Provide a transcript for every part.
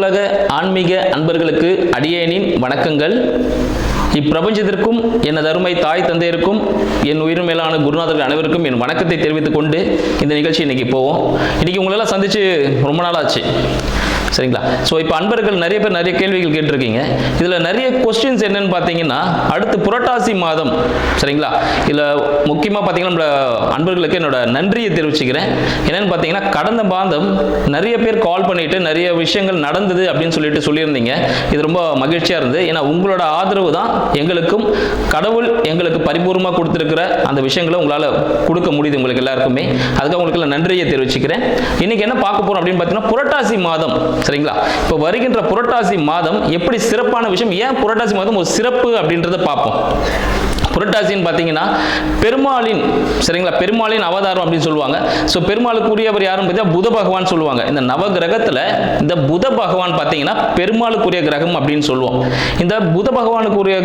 அனைத்துலக ஆன்மீக அன்பர்களுக்கு அடியேனின் வணக்கங்கள். இப்பிரபஞ்சத்திற்கும் எனது அருமை தாய் தந்தையருக்கும் என் உயிர் மேலான குருநாதர்கள் அனைவருக்கும் என் வணக்கத்தை தெரிவித்துக் கொண்டு இந்த நிகழ்ச்சி இன்னைக்கு போவோம். இன்னைக்கு உங்களெல்லாம் சந்திச்சு ரொம்ப நாள் ஆச்சு, சரிங்களா? ஸோ இப்போ அன்பர்கள் நிறைய பேர் நிறைய கேள்விகள் கேட்டிருக்கீங்க. இதில் நிறைய கொஸ்டின்ஸ் என்னன்னு பார்த்தீங்கன்னா, அடுத்து புரட்டாசி மாதம், சரிங்களா? இதில் முக்கியமாக பார்த்தீங்கன்னா நம்மள அன்பர்களுக்கு என்னோட நன்றியை தெரிவிச்சுக்கிறேன். என்னன்னு பார்த்தீங்கன்னா, கடந்த மாதம் நிறைய பேர் கால் பண்ணிட்டு நிறைய விஷயங்கள் நடந்தது அப்படின்னு சொல்லியிருந்தீங்க. இது ரொம்ப மகிழ்ச்சியாக இருந்தது. ஏன்னா உங்களோட ஆதரவு தான் எங்களுக்கும் கடவுள் எங்களுக்கு பரிபூர்ணமாக கொடுத்துருக்கிற அந்த விஷயங்களை உங்களால் கொடுக்க முடியுது உங்களுக்கு எல்லாருக்குமே. அதுக்காக உங்களுக்கு நன்றியை தெரிவிச்சுக்கிறேன். இன்னைக்கு என்ன பார்க்க போறோம் அப்படின்னு பார்த்தீங்கன்னா, புரட்டாசி மாதம், சரிங்களா? இப்போ வருகின்ற புரட்டாசி மாதம் எப்படி சிறப்பான விஷயம், ஏன் புரட்டாசி மாதம் ஒரு சிறப்பு அப்படின்றத பார்ப்போம். புரட்டாசின்னு பார்த்தீங்கன்னா பெருமாளின், சரிங்களா, பெருமாளின் அவதாரம் அப்படின்னு சொல்லுவாங்க. ஸோ பெருமாளுக்குரியவர் யாரும் பார்த்தீங்கன்னா புத பகவான் சொல்லுவாங்க. இந்த நவ கிரகத்தில் இந்த புத பகவான் பார்த்தீங்கன்னா பெருமாளுக்குரிய கிரகம் அப்படின்னு சொல்லுவோம். இந்த புத பகவானுக்குரிய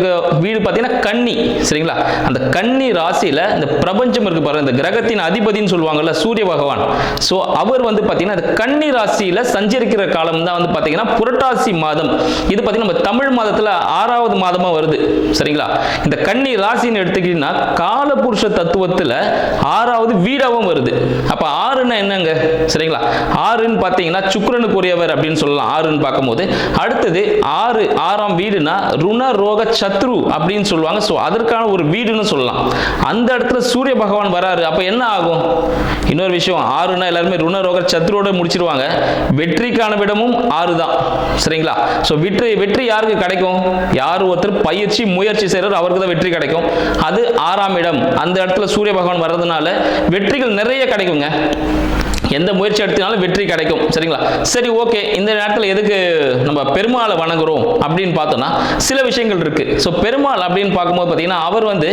வீடு பார்த்தீங்கன்னா கன்னி, சரிங்களா? அந்த கன்னி ராசியில் இந்த பிரபஞ்சம் இருக்கு பாருங்க, இந்த கிரகத்தின் அதிபதினு சொல்லுவாங்கல்ல, சூரிய பகவான். ஸோ அவர் வந்து பார்த்தீங்கன்னா இந்த கன்னி ராசியில் சஞ்சரிக்கிற காலம் தான் வந்து பார்த்தீங்கன்னா புரட்டாசி மாதம். இது பார்த்தீங்கன்னா நம்ம தமிழ் மாதத்தில் 6வது மாதமாக வருது, சரிங்களா? இந்த கன்னி ராசி எடுத்துக்கிட்டீங்கன்னா காலபுருஷ தத்துவத்துல 6வது வீடாவும் வருது. அப்ப 6ன்னா என்னங்க, சரிங்களா? 6ன்னு பாத்தீங்கன்னா சுக்கிரனுக்குரியவர் அப்படின்னு சொல்லலாம். 6ன்னு பார்க்கும்போது அடுத்தது 6ஆம் வீடுனா ருண ரோக சத்ரு அப்படின்னு சொல்லுவாங்க. ஸோ அதற்கான ஒரு வீடுன்னு சொல்லலாம். அந்த இடத்துல சூரிய பகவான் வராரு. அப்ப என்ன ஆகும்? இன்னொரு விஷயம், 6ன்னா எல்லாருமே ருண ரோக சத்ருவோட முடிச்சிருவாங்க. வெற்றிக்கான விடமும் 6 தான், சரிங்களா? ஸோ வெற்றி யாருக்கு கிடைக்கும்? யார் ஒருத்தர் பயிற்சி முயற்சி செய்யறாரு அவருக்கு தான் வெற்றி கிடைக்கும். அது 6ஆம் இடம். அந்த இடத்துல சூரிய பகவான் வர்றதுனால வெற்றிகள் நிறைய கிடைக்குங்க. எந்த முயற்சி எடுத்தினாலும் வெற்றி கிடைக்கும், சரிங்களா? சரி, ஓகே. இந்த நேரத்தில் எதுக்கு நம்ம பெருமாளை வணங்குறோம் அப்படின்னு பார்த்தோம்னா சில விஷயங்கள் இருக்கு. ஸோ பெருமாள் அப்படின்னு பார்க்கும்போது பார்த்தீங்கன்னா அவர் வந்து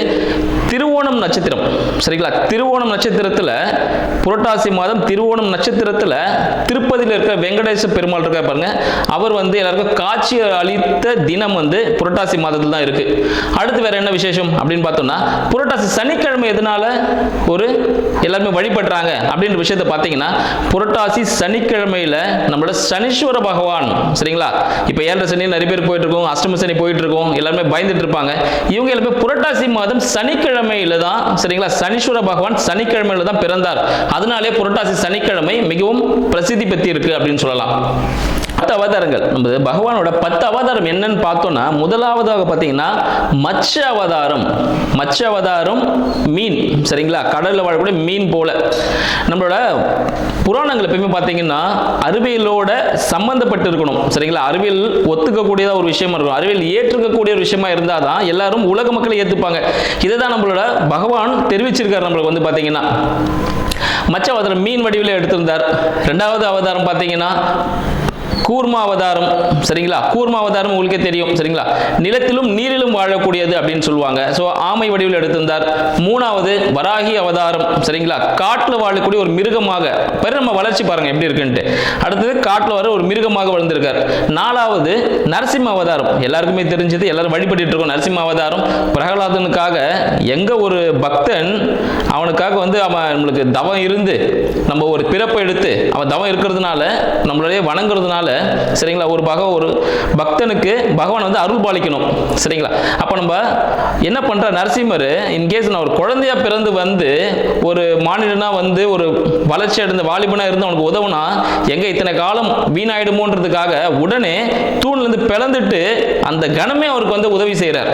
திருவோணம் நட்சத்திரம், சரிங்களா? திருவோணம் நட்சத்திரத்தில் புரட்டாசி மாதம் திருவோணம் நட்சத்திரத்தில் திருப்பதியில் இருக்கிற வெங்கடேச பெருமாள் இருக்க பாருங்க, அவர் வந்து எல்லாருக்கும் காட்சி அளித்த தினம் வந்து புரட்டாசி மாதத்தில் தான் இருக்கு. அடுத்து வேற என்ன விசேஷம் அப்படின்னு பார்த்தோம்னா, புரட்டாசி சனிக்கிழமை எதனால ஒரு எல்லாருமே வழிபடுறாங்க அப்படின்ற விஷயத்தை பார்த்தீங்கன்னா, புரட்டாசி சனிக்கிழமையில நம்மளோட சனீஸ்வர பகவான், சரிங்களா? இப்ப 7 சனி நிறைய பேர் போயிட்டு இருக்கோம், அஷ்டம சனி போயிட்டு இருக்கோம், எல்லாருமே பயந்துட்டு இருப்பாங்க. இவங்க எல்லாமே புரட்டாசி மாதம் சனிக்கிழமையில தான், சரிங்களா, சனீஸ்வர பகவான் சனிக்கிழமையில தான் பிறந்தார். அதனாலே புரட்டாசி சனிக்கிழமை மிகவும் பிரசித்தி பெற்று இருக்கு அப்படின்னு சொல்லலாம். 10 அவதாரங்கள், நம்ம பகவானோட 10 அவதாரம் என்னன்னு பார்த்தோம்னா, முதலாவதாக பார்த்தீங்கன்னா மச்ச அவதாரம். மச்ச அவதாரம் மீன், சரிங்களா? கடல்ல வாழக்கூடிய மீன் போல. நம்மளோட புராணங்கள் எப்பயுமே பார்த்தீங்கன்னா அறிவியலோட சம்பந்தப்பட்டு இருக்கணும், சரிங்களா? அறிவியல் ஒத்துக்கக்கூடியதா ஒரு விஷயமா இருக்கும், அறிவியல் ஏற்றுக்கக்கூடிய ஒரு விஷயமா இருந்தால் தான் எல்லாரும் உலக மக்களை ஏற்றுப்பாங்க. இதை தான் நம்மளோட பகவான் தெரிவிச்சிருக்காரு நம்மளுக்கு வந்து பார்த்தீங்கன்னா. மச்ச அவதாரம் மீன் வடிவில் எடுத்திருந்தார். 2வது அவதாரம் பார்த்தீங்கன்னா கூர்மா அவதாரம், சரிங்களா? கூர்மா அவதாரம் உங்களுக்கே தெரியும், சரிங்களா? நிலத்திலும் நீரிலும் வாழக்கூடியது அப்படின்னு சொல்லுவாங்க. ஸோ ஆமை வடிவில் எடுத்திருந்தார். 3வது வராகி அவதாரம், சரிங்களா? காட்டில் வாழக்கூடிய ஒரு மிருகமாக, நம்ம வளர்ச்சி பாருங்க எப்படி இருக்குன்ட்டு. அடுத்தது காட்டில் வர ஒரு மிருகமாக வளர்ந்திருக்கார். 4வது நரசிம்ம அவதாரம், எல்லாருக்குமே தெரிஞ்சது, எல்லாரும் வழிபட்டு இருக்கோம். நரசிம்ம அவதாரம் பிரகலாதனுக்காக எங்க ஒரு பக்தன் அவனுக்காக வந்து அவன் நம்மளுக்கு தவம் இருந்து நம்ம ஒரு பிறப்பை எடுத்து அவன் தவம் இருக்கிறதுனால நம்மளுடைய வணங்குறதுனால, சரிங்களா, ஒரு பக்தனுக்கு பகவான் வந்து அருள் பாலிக்கணும், சரிங்களா? அப்ப நம்ம என்ன பண்ற, நரசிம்மர் இன்கேஸ் நான் ஒரு குழந்தையா பிறந்து வந்து ஒரு மாநிலனா வந்து ஒரு வளர்ச்சி அடைந்த வாலிபனா இருந்து அவனுக்கு உதவுனா எங்க இத்தனை காலம் வீணாயிடுமோன்றதுக்காக உடனே தூண்ல இருந்து பிளந்துட்டு அந்த கணமே அவருக்கு வந்து உதவி செய்யறார்.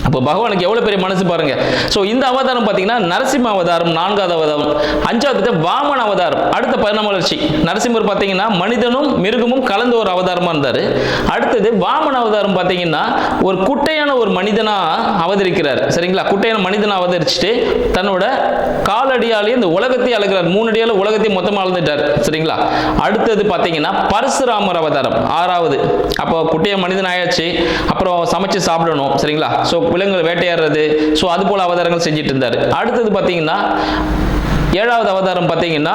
அப்போ பகவானுக்கு எவ்வளவு பெரிய மனசு பாருங்க. ஸோ இந்த அவதாரம் பார்த்தீங்கன்னா நரசிம்ம அவதாரம் 4வது அவதாரம். 5வது வாமன அவதாரம், அடுத்த பரிணாம வளர்ச்சி. நரசிம்மர் பார்த்தீங்கன்னா மனிதனும் மிருகமும் கலந்த ஒரு அவதாரமா இருந்தாரு. அடுத்தது வாமன அவதாரம் பார்த்தீங்கன்னா ஒரு குட்டையான ஒரு மனிதனா அவதரிக்கிறார், சரிங்களா? குட்டையான மனிதனா அவதரிச்சுட்டு தன்னோட காலடியாலே இந்த உலகத்தை அழகிறார். 3 அடியால உலகத்தை மொத்தமாக அளந்துட்டார், சரிங்களா? அடுத்தது பார்த்தீங்கன்னா பரசுராமர் அவதாரம் 6வது. அப்போ குட்டையான மனிதன் ஆயாச்சு, அப்புறம் சமைச்சு சாப்பிடணும், சரிங்களா? ஸோ விலங்குகளை வேட்டையாடுறது, ஸோ அது போல அவதாரங்கள் செஞ்சுட்டு இருந்தார். அடுத்தது பார்த்தீங்கன்னா 7வது அவதாரம் பார்த்தீங்கன்னா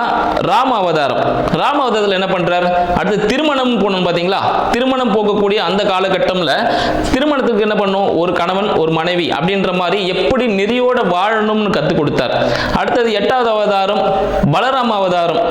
ராம அவதாரம். ராம அவதாரத்தில் என்ன பண்றார்? அடுத்து திருமணம் போகணும் பார்த்தீங்களா? திருமணம் போகக்கூடிய அந்த காலகட்டம்ல திருமணத்துக்கு என்ன பண்ணும், ஒரு கணவன் ஒரு மனைவி அப்படின்ற மாதிரி எப்படி நெறியோட வாழணும்னு கற்றுக் கொடுத்தார். அடுத்தது 8வது அவதாரம் பலராம அவதாரம்.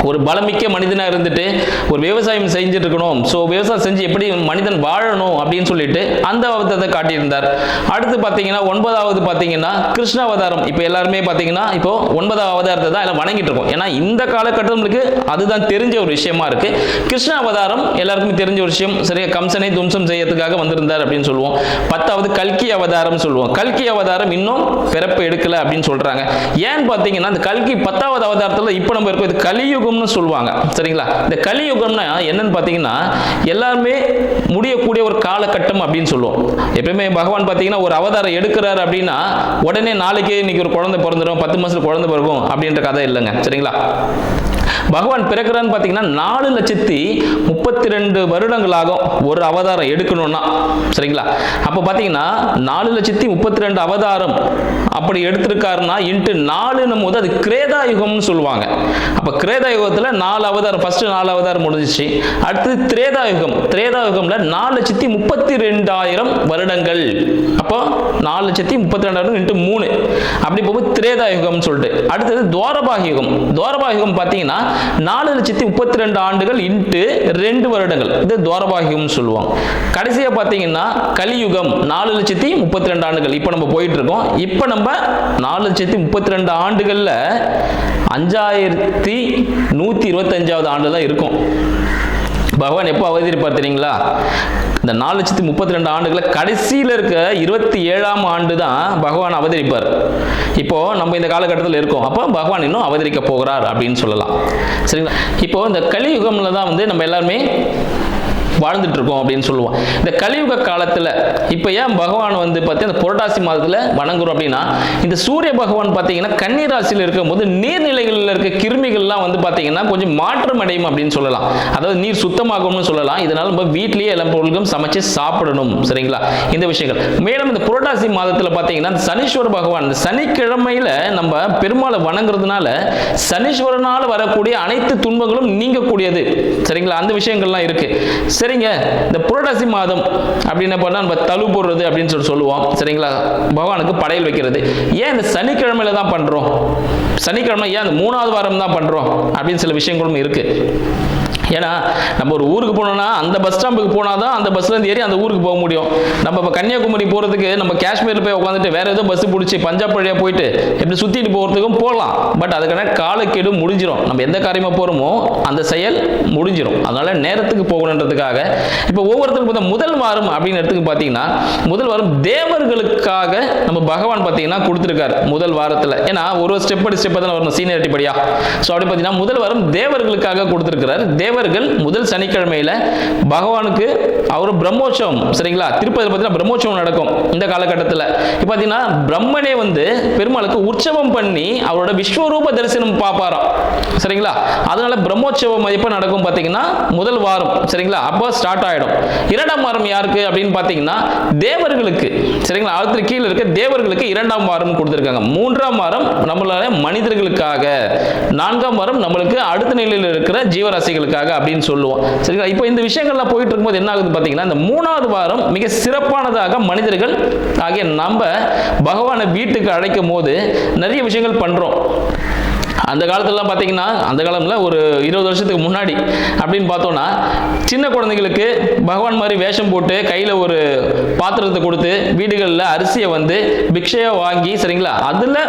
ஒரு பலமிக்க மனிதனாக இருந்துட்டு ஒரு விவசாயம் செஞ்சுட்டு இருக்கணும், ஸோ விவசாயம் செஞ்சு எப்படி மனிதன் வாழணும் அப்படின்னு சொல்லிட்டு அந்த அவதாரத்தை காட்டியிருந்தார். அடுத்து பார்த்தீங்கன்னா 9வது பார்த்தீங்கன்னா கிருஷ்ண அவதாரம். இப்போ எல்லாருமே பார்த்தீங்கன்னா இப்போ 9வது அவதாரத்தை தான் எல்லாம் வணங்கிட்டு இருக்கோம். ஏன்னா இந்த காலகட்டங்களுக்கு அதுதான் தெரிஞ்ச ஒரு விஷயமா இருக்கு. கிருஷ்ண அவதாரம் எல்லாருக்குமே தெரிஞ்ச ஒரு விஷயம். சரியா, கம்சனை தும்சம் செய்யறதுக்காக வந்திருந்தார் அப்படின்னு சொல்லுவோம். 10வது கல்கி அவதாரம் சொல்லுவோம். கல்கி அவதாரம் இன்னும் பிறப்பு எடுக்கல அப்படின்னு சொல்றாங்க. ஏன்னு பார்த்தீங்கன்னா இந்த கல்கி 10வது அவதாரத்தில் இப்போ நம்ம இருக்கோம், இது கலியுகம் சொல்லுவாங்க. சரிங்களா, இந்த கலியுகம்னா என்னன்னு பாத்தீங்கன்னா எல்லாருமே முடியக்கூடிய ஒரு காலகட்டம் அப்படின்னு சொல்லுவோம். எப்பவுமே பகவான் பாத்தீங்கன்னா ஒரு அவதாரம் எடுக்கிறாரு அப்படின்னா உடனே நாளைக்கே இன்னைக்கு ஒரு குழந்தை பிறந்துடும், 10 மாசத்துல குழந்தை பிறக்கும் அப்படின்ற கதை இல்லைங்க. சரிங்களா, பகவான் பிறக்கிறான்னு பார்த்தீங்கன்னா 4,32 வருடங்களாகும் ஒரு அவதாரம் எடுக்கணும்னா. சரிங்களா, அப்போ பார்த்தீங்கன்னா 4,32 அவதாரம் அப்படி எடுத்திருக்காருன்னா இன்ட்டு 4 போது அது கிரேதா யுகம்னு சொல்லுவாங்க. அப்போ கிரேதா யுகத்தில் 4 அவதாரம், ஃபர்ஸ்ட் 4 அவதாரம் முடிஞ்சிச்சு. அடுத்து திரேதா யுகம். திரேதா யுகம்ல 4,32,000 வருடங்கள். அப்போ 4,32,000 இன்ட்டு 3 அப்படி போகும்போது திரேதா யுகம்னு சொல்லிட்டு. அடுத்தது துவாரபாக யுகம். துவாரபாக யுகம் பார்த்தீங்கன்னா 4,32 ஆண்டுகள் இன்ட்டு 2 வருடங்கள். இது துவாரபாகியம் சொல்லுவோம். கடைசியா பார்த்தீங்கன்னா கலியுகம் 4,32 ஆண்டுகள். இப்போ நம்ம போயிட்டு இருக்கோம். இப்போ நம்ம 4,32 ஆண்டுகள்ல 5,125வது ஆண்டு தான் இருக்கும். பகவான் எப்போ அவதரிப்பார் தெரியுங்களா? இந்த 4,32 ஆண்டுகளை கடைசியில் இருக்க 27ஆம் ஆண்டு தான் பகவான் அவதரிப்பார். இப்போ நம்ம இந்த காலகட்டத்தில் இருக்கோம். அப்போ பகவான் இன்னும் அவதரிக்க போகிறார் அப்படின்னு சொல்லலாம். சரிங்களா, இப்போ இந்த கலியுகம்ல தான் வந்து நம்ம எல்லாருமே வாழ்ந்துட்டு இருக்கோம் அப்படின்னு சொல்லுவோம். இந்த கலியுக காலத்துல இப்ப ஏன் பகவான் வந்து பார்த்தீங்கன்னா புரட்டாசி மாதத்துல வணங்குறோம் அப்படின்னா, இந்த சூரிய பகவான் பார்த்தீங்கன்னா கன்னி ராசியில் இருக்கும் போது நீர்நிலைகளில் இருக்க கிருமிகள்லாம் வந்து பார்த்தீங்கன்னா கொஞ்சம் மாற்றம் அடையும் அப்படின்னு சொல்லலாம். அதாவது நீர் சுத்தமாகும்னு சொல்லலாம். இதனால நம்ம வீட்லயே எல்லா பொருட்களும் சமைச்சு சாப்பிடணும். சரிங்களா, இந்த விஷயங்கள். மேலும் இந்த புரட்டாசி மாதத்துல பார்த்தீங்கன்னா சனீஸ்வர பகவான் இந்த சனிக்கிழமையில நம்ம பெருமாளை வணங்குறதுனால சனீஸ்வரனால் வரக்கூடிய அனைத்து துன்பங்களும் நீங்கக்கூடியது. சரிங்களா, அந்த விஷயங்கள்லாம் இருக்கு. சரிங்க, இந்த புரட்டாசி மாதம் அப்படின்னு பண்ணா நம்ம தழு போடுறது அப்படின்னு சொல்லுவோம். சரிங்களா, பகவானுக்கு படையல் வைக்கிறது. ஏன் இந்த சனிக்கிழமையில தான் பண்றோம்? சனிக்கிழமை ஏன் அந்த 3வது வாரம் தான் பண்றோம் அப்படின்னு சில விஷயங்களும் இருக்கு. ஏன்னா நம்ம ஒரு ஊருக்கு போனோம்னா அந்த பஸ் ஸ்டாம்புக்கு போனால் தான் அந்த பஸ்ல இருந்து ஏறி அந்த ஊருக்கு போக முடியும். நம்ம இப்போ கன்னியாகுமரி போகிறதுக்கு நம்ம காஷ்மீரில் போய் உட்காந்துட்டு வேற ஏதோ பஸ் பிடிச்சி பஞ்சாப் வழியாக போயிட்டு எப்படி சுற்றிட்டு போகிறதுக்கும் போகலாம். பட் அதுக்கான காலக்கெடு முடிஞ்சிடும். நம்ம எந்த காரியமாக போகிறோமோ அந்த செயல் முடிஞ்சிடும். அதனால நேரத்துக்கு போகணுன்றதுக்காக இப்போ ஒவ்வொருத்தருக்கும் முதல் வாரம் அப்படின்னு எடுத்துக்கு பார்த்தீங்கன்னா முதல் வாரம் தேவர்களுக்காக நம்ம பகவான் பார்த்தீங்கன்னா கொடுத்துருக்காரு முதல் வாரத்தில். ஏன்னா ஒரு ஸ்டெப் படி ஸ்டெப் தான் வரணும், சீனியரிட்டி படியா. ஸோ அப்படி பார்த்தீங்கன்னா முதல் வாரம் தேவர்களுக்காக கொடுத்துருக்கிறார். தேவர்கள் முதல் சனிக்கிழமையில பகவானுக்கு அவர் பிரம்மோற்சவம். சரிங்களா, திருப்பதி பார்த்தீங்கன்னா பிரம்மோற்சவம் நடக்கும் இந்த காலகட்டத்தில். இப்போ பார்த்தீங்கன்னா பிரம்மனே வந்து பெருமாளுக்கு உற்சவம் பண்ணி அவரோட விஸ்வரூப தரிசனம் பார்ப்பாராம். சரிங்களா, அதனால பிரம்மோற்சவம் எப்போ நடக்கும் பார்த்தீங்கன்னா முதல் வாரம். சரிங்களா, அப்போ ஸ்டார்ட் ஆயிடும். 2ஆம் வாரம் யாருக்கு அப்படின்னு பார்த்தீங்கன்னா தேவர்களுக்கு. சரிங்களா, அடுத்து கீழே இருக்க தேவர்களுக்கு 2ஆம் வாரம் கொடுத்துருக்காங்க. 3ஆம் வாரம் நம்மளால மனிதர்களுக்காக, 4ஆம் வாரம் நம்மளுக்கு அடுத்த நிலையில் இருக்கிற ஜீவராசிகளுக்காக அப்படின்னு சொல்லுவோம். சரிங்களா, இப்போ இந்த விஷயங்கள்லாம் போயிட்டு இருக்கும்போது என்ன ஆகுது பார்த்தீங்கன்னா இந்த 3வது வாரம் மிக சிறப்பானதாக மனிதர்கள் ஆகிய நம்ம பகவானை வீட்டுக்கு அழைக்கும் போது நிறைய விஷயங்கள் பண்றோம். அந்த காலத்துலலாம் பார்த்தீங்கன்னா அந்த காலம்ல ஒரு 20 வருஷத்துக்கு முன்னாடி அப்படின்னு பார்த்தோம்னா சின்ன குழந்தைகளுக்கு பகவான் மாதிரி வேஷம் போட்டு கையில் ஒரு பாத்திரத்தை கொடுத்து வீடுகளில் அரிசியை வந்து பிக்ஷையை வாங்கி, சரிங்களா, அதில்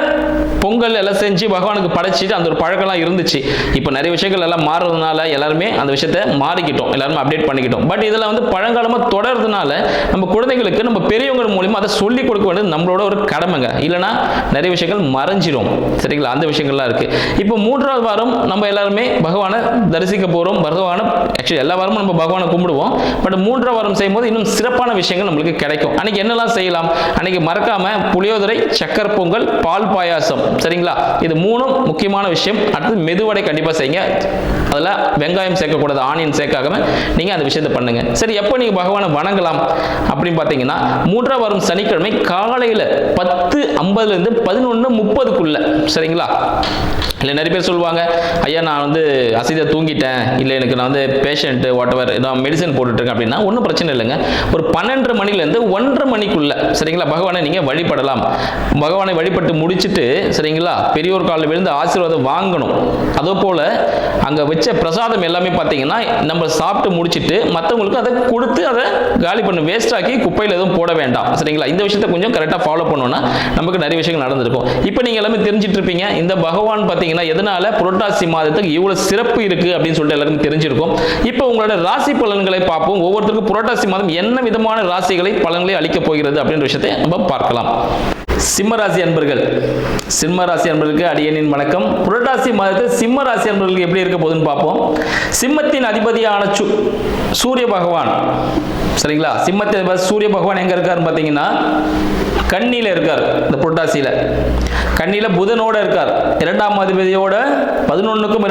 பொங்கல் எல்லாம் செஞ்சு பகவானுக்கு படைச்சிட்டு அந்த ஒரு பழக்கம்லாம் இருந்துச்சு. இப்போ நிறைய விஷயங்கள் எல்லாம் மாறுறதுனால எல்லாருமே அந்த விஷயத்தை மாறிக்கிட்டோம், எல்லாருமே அப்டேட் பண்ணிக்கிட்டோம். பட் இதெல்லாம் வந்து பழங்காலமாக தொடர்றதுனால நம்ம குழந்தைகளுக்கு நம்ம பெரியவங்க மூலியமா அதை சொல்லிக் கொடுக்க வேண்டியது நம்மளோட ஒரு கடமைங்க. இல்லைன்னா நிறைய விஷயங்கள் மறைஞ்சிரும். சரிங்களா, அந்த விஷயங்கள்லாம் இருக்கு. இப்போ 3வது வாரம் நம்ம எல்லாருமே பகவானை தரிசிக்க போறோம். பகவானை ஆக்சுவலி எல்லா வாரமும் நம்ம பகவானை கும்பிடுவோம். பட் 3ஆம் வாரம் செய்யும்போது இன்னும் சிறப்பான விஷயங்கள் நம்மளுக்கு கிடைக்கும். அன்னைக்கு என்னெல்லாம் செய்யலாம்? அன்னைக்கு மறக்காம புளியோதரை, சக்கரை பொங்கல், பால் பாயாசம். சரிங்களா, இது 3ம் முக்கியமான விஷயம். அடுத்து மெதுவடை கண்டிப்பா செய்யுங்க. அதில் வெங்காயம் சேர்க்கக்கூடாது, ஆனியன் சேர்க்காம நீங்க அந்த விஷயத்தை பண்ணுங்க. சரி, எப்போ நீங்க பகவானை வணங்கலாம் அப்படின்னு பார்த்தீங்கன்னா 3ஆம் வாரம் சனிக்கிழமை காலையில 10:50 11:30. சரிங்களா, இல்லை நிறைய பேர் சொல்லுவாங்க, ஐயா நான் வந்து அசதியாக தூங்கிட்டேன், இல்லை எனக்கு நான் வந்து பேஷண்ட்டு வாட்டவர் நான் மெடிசன் போட்டுட்ருக்கேன் அப்படின்னா ஒன்றும் பிரச்சனை இல்லைங்க. ஒரு 12:30 மணிலேருந்து 1:30 மணிக்குள்ளே சரிங்களா பகவானை நீங்கள் வழிபடலாம். பகவானை வழிபட்டு முடிச்சுட்டு சரிங்களா பெரியோர் காலில் விழுந்து ஆசீர்வாதம் வாங்கணும். அதே போல் அங்கே வச்ச பிரசாதம் எல்லாமே பார்த்தீங்கன்னா நம்ம சாப்பிட்டு முடிச்சுட்டு மற்றவங்களுக்கு அதை கொடுத்து அதை காலி பண்ண வேஸ்ட் ஆக்கி குப்பையில் எதுவும் போட வேண்டாம் சரிங்களா. இந்த விஷயத்தை கொஞ்சம் கரெக்டாக ஃபாலோ பண்ணோன்னா நமக்கு நிறைய விஷயங்கள் நடந்திருக்கும். இப்போ நீங்கள் எல்லாமே தெரிஞ்சிட்டு இருப்பீங்க இந்த பகவான் பார்த்தீங்கன்னா எதனால புரட்டாசி மாதத்துக்கு இவ்வளவு சிறப்பு இருக்கு அப்படின்னு சொல்லிட்டு எல்லாருக்கும் தெரிஞ்சிருக்கும். இப்போ உங்களோட ராசி பலன்களை பார்ப்போம். ஒவ்வொருத்தருக்கும் புரட்டாசி மாதம் என்ன விதமான ராசிகளை பலன்களை அளிக்கப் போகிறது அப்படின்ற விஷயத்தை நம்ம பார்க்கலாம். சிம்மராசி அன்பர்கள், சிம்மராசி அன்பர்களுக்கு அடியேனின் வணக்கம். புரட்டாசி மாதத்தில் சிம்மராசி அன்பர்களுக்கு எப்படி இருக்க போகுதுன்னு பார்ப்போம். சிம்மத்தின் அதிபதியான சூரிய பகவான் சரிங்களா. சிம்மத்தின் சூரிய பகவான் எங்க இருக்காருன்னு பார்த்தீங்கன்னா கன்னியில இருக்கார். இந்த புரட்டாசியில கன்னியில புதனோட இருக்கார். 2ஆம் அதிபதியோட 11க்கும்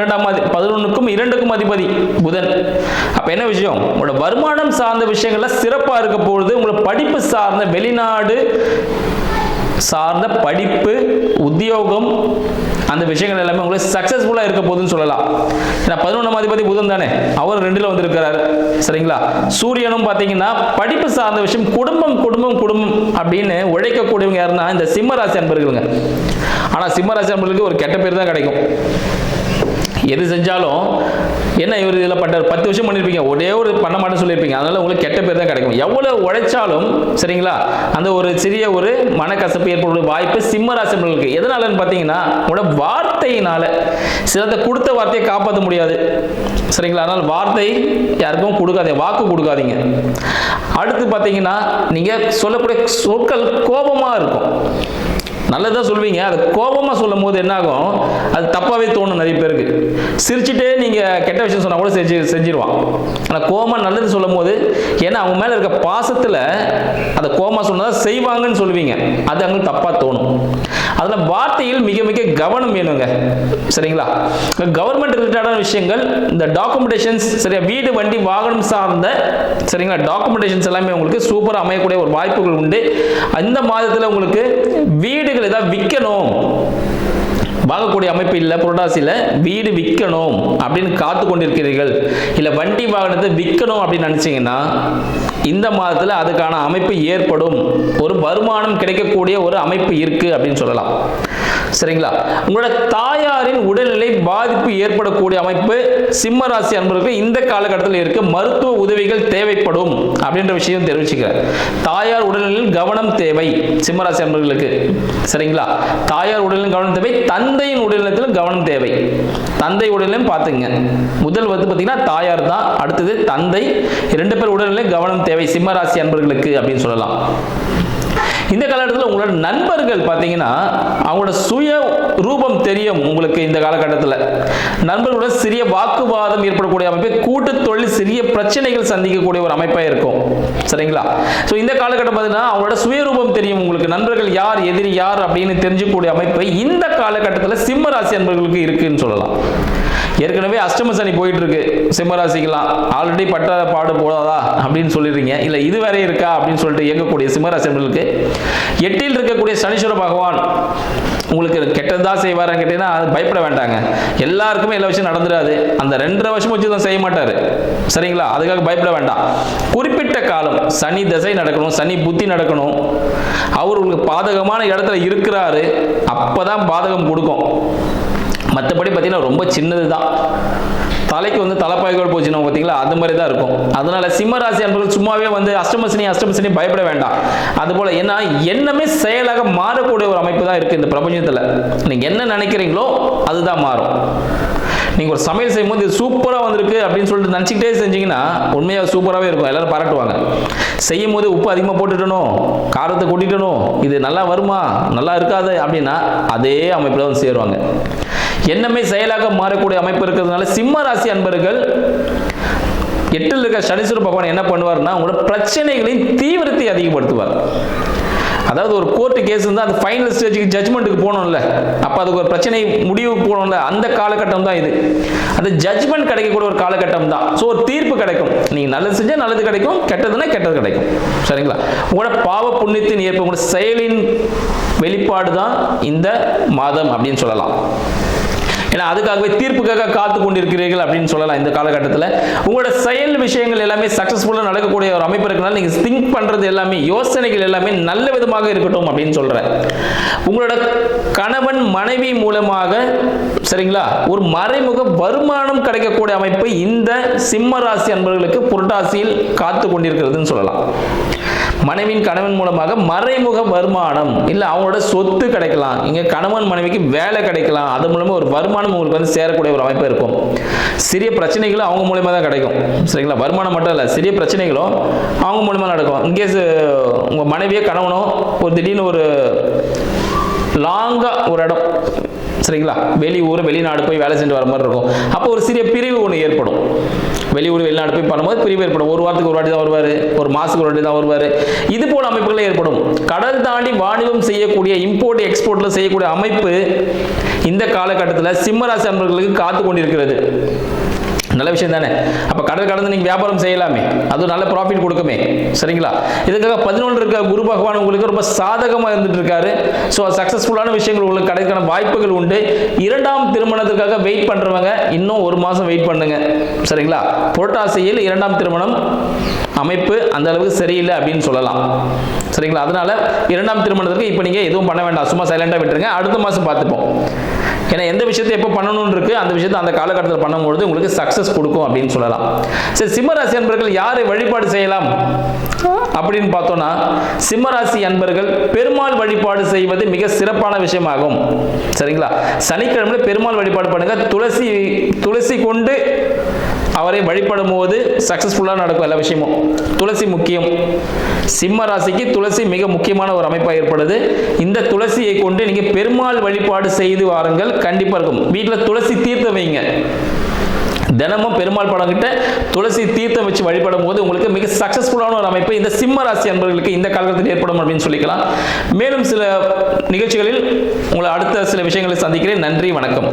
2க்கும் அதிபதி புதன். அப்ப என்ன விஷயம், உங்களோட வருமானம் சார்ந்த விஷயங்கள்ல சிறப்பா இருக்க போகுது. உங்களோட படிப்பு சார்ந்த வெளிநாடு சார்ந்த படிப்பு உத்தியோகம் அந்த விஷயங்கள் எல்லாமே உங்களுக்கு சக்சஸ்ஃபுல்லா இருக்க போகுதுன்னு சொல்லலாம். ஏன்னா 11ஆம் அதிபதி புதன் தானே, அவர் 2ல வந்திருக்கிறார் சரிங்களா. சூரியனும் பார்த்தீங்கன்னா படிப்பு சார்ந்த விஷயம் குடும்பம் குடும்பம் குடும்பம் அப்படின்னு உழைக்கக்கூடியவங்க யாருன்னா இந்த சிம்மராசி அன்பர்களுங்க. ஆனா சிம்மராசி அன்பர்களுக்கு ஒரு கெட்ட பேர் தான் கிடைக்கும். எது செஞ்சாலும் என்ன இவர் இதில் பண்ணுறாரு, 10 வருஷம் பண்ணியிருப்பீங்க, ஒரே ஒரு பண்ண மாட்டேன்னு சொல்லியிருப்பீங்க, அதனால உங்களுக்கு கெட்ட பேர் தான் கிடைக்கும். எவ்வளோ உழைச்சாலும் சரிங்களா அந்த ஒரு சிறிய ஒரு மனக்கசப்பு ஏற்படுற வாய்ப்பு சிம்மராசி அன்பர்களுக்கு. எதனாலன்னு பார்த்தீங்கன்னா உங்களோட வார்த்தையினால சிலத்தை கொடுத்த வார்த்தையை காப்பாற்ற முடியாது சரிங்களா. அதனால் வார்த்தை யாருக்கும் கொடுக்காதீங்க, வாக்கு கொடுக்காதீங்க. அடுத்து பார்த்தீங்கன்னா நீங்கள் சொல்லக்கூடிய சொற்கள் கோபமாக இருக்கும். நல்லதான் சொல்வீங்க, அது கோபமாக சொல்லும் போது என்ன ஆகும், அது தப்பாகவே தோணும் நிறைய பேருக்கு. சிரிச்சுட்டே நீங்கள் கெட்ட விஷயம் சொன்னால் கூட செஞ்சிருவான். ஆனால் கோபமாக நல்லது சொல்லும் போது ஏன்னா அவங்க மேலே இருக்க பாசத்தில் அதை கோபமாக சொன்னதான் செய்வாங்கன்னு சொல்லுவீங்க, அது அவங்களுக்கு தப்பாக தோணும். அதில் வார்த்தையில் மிக மிக கவனம் வேணுங்க சரிங்களா. கவர்மெண்ட் ரிலேட்டடான விஷயங்கள், இந்த டாக்குமெண்டேஷன்ஸ் சரியா, வீடு வண்டி வாகனம் சார்ந்த சரிங்களா டாக்குமெண்டேஷன்ஸ் எல்லாமே உங்களுக்கு சூப்பராக அமையக்கூடிய ஒரு வாய்ப்புகள் உண்டு. இந்த மாதத்தில் உங்களுக்கு வீடுகள் ஏதாவது விற்கணும், வாங்கக்கூடிய அமைப்பு இல்லை புரட்டாசியில், வீடு விற்கணும் அப்படின்னு காத்து கொண்டிருக்கிறீர்கள், இல்லை வண்டி வாகனத்தை விற்கணும் அப்படின்னு நினைச்சீங்கன்னா இந்த மாதத்தில் அதுக்கான அமைப்பு ஏற்படும். ஒரு வருமானம் கிடைக்கக்கூடிய ஒரு அமைப்பு இருக்கு அப்படின்னு சொல்லலாம் சரிங்களா. உங்களோட தாயாரின் உடல்நிலை பாதிப்பு ஏற்படக்கூடிய அமைப்பு சிம்மராசி அன்பர்களுக்கு இந்த காலகட்டத்தில் இருக்கு. மருத்துவ உதவிகள் தேவைப்படும் அப்படின்ற விஷயம் தெரிவிச்சுக்கிறேன். தாயார் உடல்நிலையில் கவனம் தேவை சிம்மராசி அன்பர்களுக்கு சரிங்களா. தாயார் உடல்நிலையில் கவனம் தேவை, தந்தையின் உடல்நலத்திலும் கவனம் தேவை. தந்தை உடல்நிலையும் பார்த்துங்க. முதல் வந்து பார்த்தீங்கன்னா தாயார் தான், அடுத்தது தந்தை, 2 பேர் உடல்நிலையும் கவனம் தேவை சிம்மராசி அன்பர்களுக்கு அப்படின்னு சொல்லலாம். இந்த காலகட்டத்தில் உங்களோட நண்பர்கள் பார்த்தீங்கன்னா அவங்களோட சுய ரூபம் தெரியும் உங்களுக்கு. இந்த காலகட்டத்தில் நண்பர்களுடன் சிறிய வாக்குவாதம் ஏற்படக்கூடிய அமைப்பு, கூட்டு தொழில் சிறிய பிரச்சனைகள் சந்திக்கக்கூடிய ஒரு அமைப்பாக இருக்கும் சரிங்களா. ஸோ இந்த காலகட்டம் பார்த்தீங்கன்னா அவங்களோட சுயரூபம் தெரியும் உங்களுக்கு. நண்பர்கள் யார் எதிரி யார் அப்படின்னு தெரிஞ்சக்கூடிய அமைப்பு இந்த காலகட்டத்தில் சிம்ம ராசி நண்பர்களுக்கு இருக்குன்னு சொல்லலாம். ஏற்கனவே அஷ்டம சனி போயிட்டு இருக்கு சிம்மராசிக்கலாம். ஆல்ரெடி பட்ட பாடு போடாதா அப்படின்னு சொல்லிடுறீங்க, இல்லை இது வேற இருக்கா அப்படின்னு சொல்லிட்டு இயங்கக்கூடிய சிம்மராசி நண்பர்களுக்கு 8ல் இருக்கக்கூடிய சனீஸ்வர பகவான் உங்களுக்கு கெட்டதா செய்வாரான்னு கேட்டீங்கன்னா பயப்பட வேண்டாங்க. எல்லாருக்குமே எல்லா விஷயம் நடந்துடாது. அந்த 2.5 வருஷம் வச்சு தான் செய்ய மாட்டாரு சரிங்களா. அதுக்காக பயப்பட வேண்டாம். குறிப்பிட்ட காலம் சனி தசை நடக்கணும், சனி புத்தி நடக்கணும், அவர் உங்களுக்கு பாதகமான இடத்துல இருக்கிறாரு, அப்பதான் பாதகம் கொடுக்கும். மற்றபடி பார்த்தீங்கன்னா ரொம்ப சின்னது தான். தலைக்கு வந்து தலைப்பாய்கள் போச்சுன்னா பார்த்தீங்களா, அது மாதிரி தான் இருக்கும். அதனால சிம்மராசி அன்பர்கள் சும்மாவே வந்து அஷ்டம சனி பயப்பட வேண்டாம். அதுபோல ஏன்னா எண்ணமே செயலாக மாறக்கூடிய ஒரு அமைப்பு தான் இருக்கு இந்த பிரபஞ்சத்தில். நீங்க என்ன நினைக்கிறீங்களோ அதுதான் மாறும். நீங்க ஒரு சமையல் செய்யும்போது இது சூப்பரா வந்திருக்கு அப்படின்னு சொல்லிட்டு நினைச்சுக்கிட்டே செஞ்சீங்கன்னா உண்மையாக சூப்பராகவே இருக்கும், எல்லாரும் பாராட்டுவாங்க. செய்யும் போது உப்பு அதிகமாக போட்டுட்டணும், காரத்தை கூட்டிட்டணும், இது நல்லா வருமா நல்லா இருக்காது அப்படின்னா அதே அமைப்பில் வந்து சேருவாங்க. எண்ணமே செயலாக மாறக்கூடிய அமைப்பு இருக்கிறதுனால சிம்ம ராசி அன்பர்கள் 8ல் இருக்க சனீஸ்வர பகவான் என்ன பண்ணுவார்னா உங்களோட பிரச்சனைகளின் தீவிரத்தை அதிகப்படுத்துவார். அதாவது ஒரு கோர்ட்டு கேஸ் இருந்தால் அது ஃபைனல் ஸ்டேஜுக்கு ஜட்ஜ்மெண்ட்டுக்கு போகணும்ல, அப்போ அதுக்கு ஒரு பிரச்சனை முடிவுக்கு போகணும்ல, அந்த காலகட்டம் தான் இது. அந்த ஜட்ஜ்மெண்ட் கிடைக்கக்கூடிய ஒரு காலகட்டம் தான். ஸோ ஒரு தீர்ப்பு கிடைக்கும். நீங்கள் நல்லது செஞ்சால் நல்லது கிடைக்கும், கெட்டதுன்னா கெட்டது கிடைக்கும் சரிங்களா. உங்களோட பாவ புண்ணியத்தின் ஏற்ப உங்களோட செயலின் வெளிப்பாடு தான் இந்த மாதம் அப்படின்னு சொல்லலாம். ஏன்னா அதுக்காகவே தீர்ப்புக்காக காத்து கொண்டிருக்கிறீர்கள் அப்படின்னு சொல்லலாம். இந்த காலகட்டத்தில் உங்களோட செயல் விஷயங்கள் எல்லாமே சக்சஸ்ஃபுல்லாக நடக்கக்கூடிய ஒரு அமைப்பு இருக்கனால நீங்க திங்க் பண்றது எல்லாமே, யோசனைகள் எல்லாமே நல்ல விதமாக இருக்கட்டும் அப்படின்னு சொல்றேன். உங்களோட கணவன் மனைவி மூலமாக சரிங்களா ஒரு மறைமுக வருமானம் கிடைக்கக்கூடிய அமைப்பு இந்த சிம்ம ராசி அன்பர்களுக்கு புரட்டாசியில் காத்து கொண்டிருக்கிறதுன்னு சொல்லலாம். மனைவியின் கணவன் மூலமாக மறைமுக வருமானம், இல்ல அவங்களோட சொத்து கிடைக்கலாம், இங்க கணவன் மனைவிக்கு வேலை கிடைக்கலாம், அது மூலமா ஒரு வருமானம் உங்களுக்கு வந்து சேரக்கூடிய ஒரு அமைப்பு இருக்கும். சிறிய பிரச்சனைகளும் அவங்க மூலமா தான் கிடைக்கும் சரிங்களா. வருமானம் மட்டும் இல்ல, சிறிய பிரச்சனைகளும் அவங்க மூலமா நடக்கும். இன்கேஸ் உங்க மனைவியோ கணவனோ ஒரு திடீர்னு ஒரு லாங்கா ஒரு இடம் சரிங்களா, வெளியூர் வெளிநாடு போய் வேலை செஞ்சு வர மாதிரி இருக்கும். அப்போ ஒரு சிறிய பிரிவு ஒன்று ஏற்படும். வெளியூர் வெளிநாடு போய் பண்ணும்போது பிரிவு ஏற்படும். ஒரு வாரத்துக்கு ஒரு வாட்டி தான் வருவார், ஒரு மாசத்துக்கு ஒரு வாட்டி தான் வருவார். இது போல அமைப்புகள் ஏற்படும். கடல் தாண்டி வாணிபம் செய்யக்கூடிய, இம்போர்ட் எக்ஸ்போர்ட்ல செய்யக்கூடிய அமைப்பு இந்த காலகட்டத்தில் சிம்மராசி அன்பர்களுக்கு காத்து கொண்டிருக்கிறது. நல்ல விஷயம் தானே. அப்ப கடல் கடந்து நீங்க வியாபாரம் செய்யலாமே, அது நல்ல ப்ராஃபிட் கொடுக்குமே சரிங்களா. இதுக்காக 11 இருக்க குரு பகவான் உங்களுக்கு ரொம்ப சாதகமா இருந்துட்டு இருக்காரு. ஸோ சக்சஸ்ஃபுல்லான விஷயங்கள் உங்களுக்கு கிடைக்கான வாய்ப்புகள் உண்டு. 2ஆம் திருமணத்திற்காக வெயிட் பண்றவங்க இன்னும் ஒரு மாசம் வெயிட் பண்ணுங்க சரிங்களா. புரட்டாசியில் 2ஆம் திருமணம் அமைப்பு அந்த அளவுக்கு சரியில்லை அப்படின்னு சொல்லலாம் சரிங்களா. அதனால 2ஆம் திருமணத்திற்கு இப்ப நீங்க எதுவும் பண்ண வேண்டாம், சும்மா சைலண்டா விட்டுருங்க. அடுத்த மாசம் பார்த்துப்போம். ஏன்னா எந்த விஷயத்தை எப்போ பண்ணணும்னு இருக்கு, அந்த விஷயத்தை அந்த காலகட்டத்தில் பண்ணும்போது உங்களுக்கு சக்சஸ் கொடுக்கும் அப்படின்னு சொல்லலாம். சரி, சிம்மராசி அன்பர்கள் யாரை வழிபாடு செய்யலாம் அப்படின்னு பார்த்தோம்னா, சிம்மராசி அன்பர்கள் பெருமாள் வழிபாடு செய்வது மிக சிறப்பான விஷயமாகும் சரிங்களா. சனிக்கிழமை பெருமாள் வழிபாடு பண்ணுங்க. துளசி கொண்டு அவரை வழிபடும் போது சக்சஸ்ஃபுல்லாக நடக்கும் எல்லா விஷயமும். துளசி முக்கியம். சிம்ம ராசிக்கு துளசி மிக முக்கியமான ஒரு அமைப்பாக ஏற்படுது. இந்த துளசியை கொண்டு நீங்க பெருமாள் வழிபாடு செய்து வாருங்கள், கண்டிப்பா இருக்கும். வீட்டில் துளசி தீர்த்தம் வைங்க. தினமும் பெருமாள் படம் கிட்ட துளசி தீர்த்தம் வச்சு வழிபடும் போது உங்களுக்கு மிக சக்சஸ்ஃபுல்லான ஒரு அமைப்பு இந்த சிம்ம ராசி அன்பர்களுக்கு இந்த காலகட்டத்தில் ஏற்படும் அப்படின்னு சொல்லிக்கலாம். மேலும் சில நிகழ்ச்சிகளில் உங்களை அடுத்த சில விஷயங்களை சந்திக்கிறேன். நன்றி, வணக்கம்.